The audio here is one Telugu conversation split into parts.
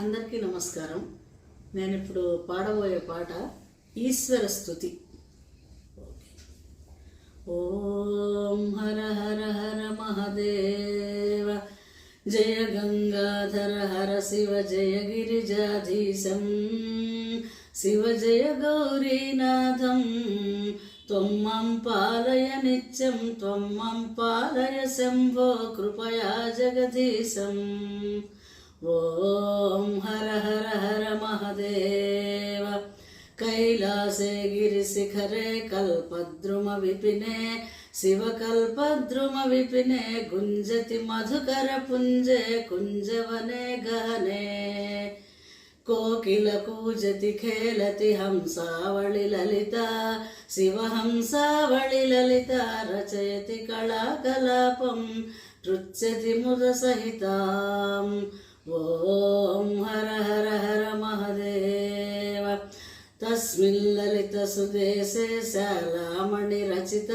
అందరికీ నమస్కారం. నేను ఇప్పుడు పాడబోయే పాట ఈశ్వర స్తుతి. ఓం హర హర హర మహదేవ, జయ గంగాధర హర శివ, జయ గిరిజాధీశం శివ, జయ గౌరీనాథం. త్వం మాం పాలయ నిత్యం, త్వం మాం పాలయ శంభో, కృపయా జగదీశం. ఓం హర హర హర మహదేవ, కైలాసే గిరిశిఖరే కల్పద్రుమ విపినే, శివకల్పద్రుమ విపినే, గుంజతి మధుకర పుంజే కుంజవనే గహనే. కోకిల కూజతి ఖేలతి హంసావళి లలిత, శివహంసావళి లలిత, రచయతి కళాకలాపం నృత్యతి ముద సహితాం. ఓం హర హర హర మహదేవ, తస్మిన్ లలిత సుదేశే శాలామణి రచిత,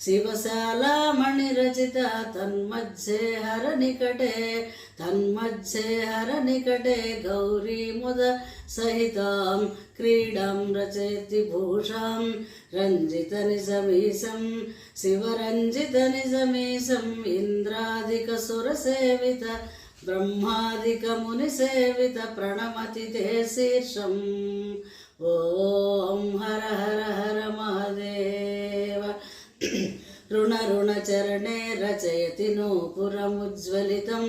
శివశాలామణి రచిత, తన్మధ్యే హర నికటే, తన్మధ్యే హర నికటే, గౌరీ ముద సహితాం క్రీడాం రచయతి భూషాం, రంజిత నిజమీశం శివరంజిత నిజమీశం, ఇంద్రాదిక సురసేవిత బ్రహ్మాదిక ముని సేవిత, ప్రణమతి తే శీర్షం. ఓం హర హర హర మహదేవ, రుణ రుణ చరణే రచయతి నూపురముజ్వలితం,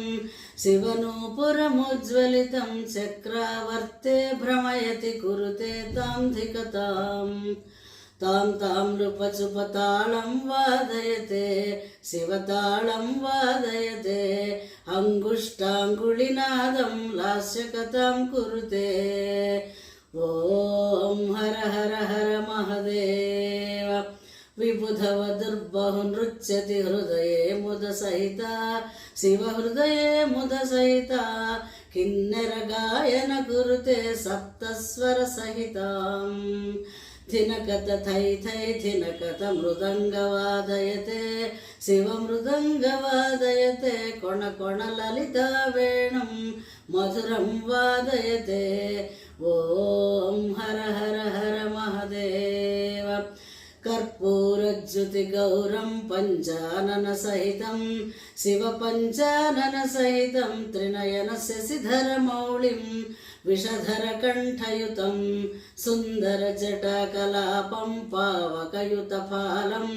శివనూపురముజ్వలితం, చక్రావర్తే భ్రమయతి కురుతే తాం ధికతాం. తాం తాం నృపచుపతాళం వాదయతే, శివతాళం వాదయతే, అంగుష్టాంగుళినాదం లాస్యకతాం కురుతే. ఓం హర హర హర మహదేవ, విబుధవ దుర్బహు నృత్యతి హృదయే ముద సహిత, శివ హృదయే ముద సహిత, కిన్నెర గాయన కురుతే సప్తస్వర సహితాం. ధినకత థై థై ధినకత మృదంగ వాదయతే, శివ మృదంగ వాదయతే, కొణ కొణ లలిత వేణుం మధురం వాదయతే. ఓం హర హర హర మహదేవ, కర్పూరజ్యుతి గౌరం పంచానన సహితం, శివ పంచానన సహితం, త్రినయన శశిధర మౌళిం విషధర కంఠయుతం, సుందర జటాకలాపం పావకయుత ఫాలం,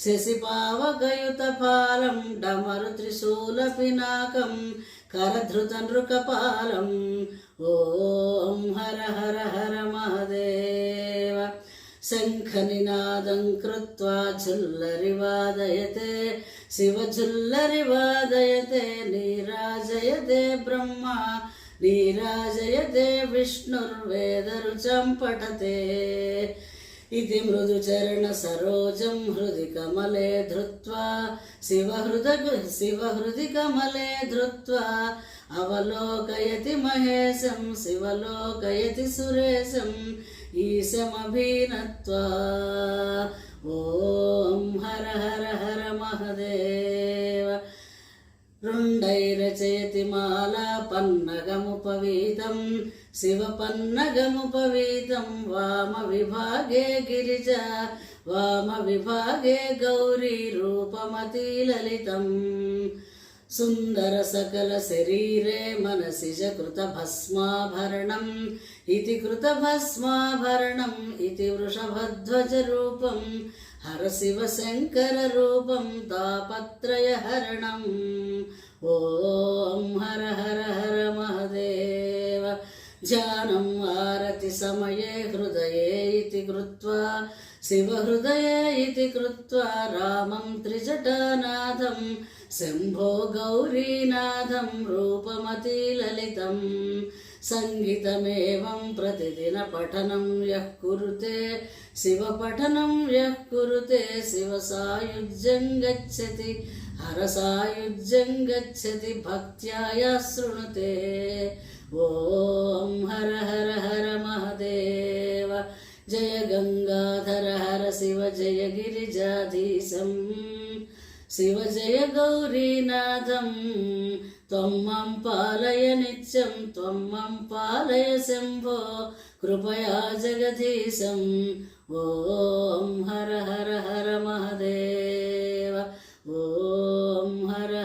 శశిపావకయుత ఫాలం, డమరు త్రిశూల పినాకం కరధృత నృకపాలం. ఓం హర హర హర మహదేవ, శంఖనినాదం కృత్వా ఝుల్లరి వాదయతే, శివ ఝుల్లరి వాదయతే, నీరాజయతే బ్రహ్మ నీరాజయతే, విష్ణుర్వేదరుచం పఠతే. ఇది మృదుచరణ సరోజం హృది కమలే ధృత్వా, శివహృది కమలే ధృత్వా, అవలోకయతి మహేశం శివలోకయతి సురేశం, ఈశమభినత్వా. ఓం హర హర హర మహదేవ, రుండైరచయతి మాలా పన్నగముపవీతం, శివ పన్నగముపవీతం, వామ విభాగే గిరిజ వామ విభాగే గౌరీ రూపమతి లలితం. సుందర సకల శరీరే మనసిజ కృత భస్మాభరణం, ఇతి కృత భస్మాభరణం, ఇతి వృషభధ్వజ రూపం, హర శివ శంకర రూపం, తాపత్రయ హరణం. ఓం హర హర హర మహదేవ, ధ్యానం ఆరతి సమయే హృదయే ఇతి కృత్వా, శివ హృదయే ఇతి కృత్వా, రామం త్రిజటానాథం శంభో గౌరీనాథం, రూపమతి లలితం. సంగీతమేవం ప్రతిదిన పఠనం యః కురుతే, శివ పఠనం యః కురుతే, శివ సాయుజ్యం గచ్చతి హర సాయుజ్యం గచ్చతి, భక్త్యా యః శృణుతే. ఓం హర హర హర మహదేవ, జయ గంగాధర హర శివ, జయ గిరిజాధీశం శివ, జయ గౌరీనాథం త్వం మాం పాలయ నిత్యం త్వం మాం పాలయ శంభో కృపయా జగదీశం. ఓం హర హర హర మహదేవ. ఓం హర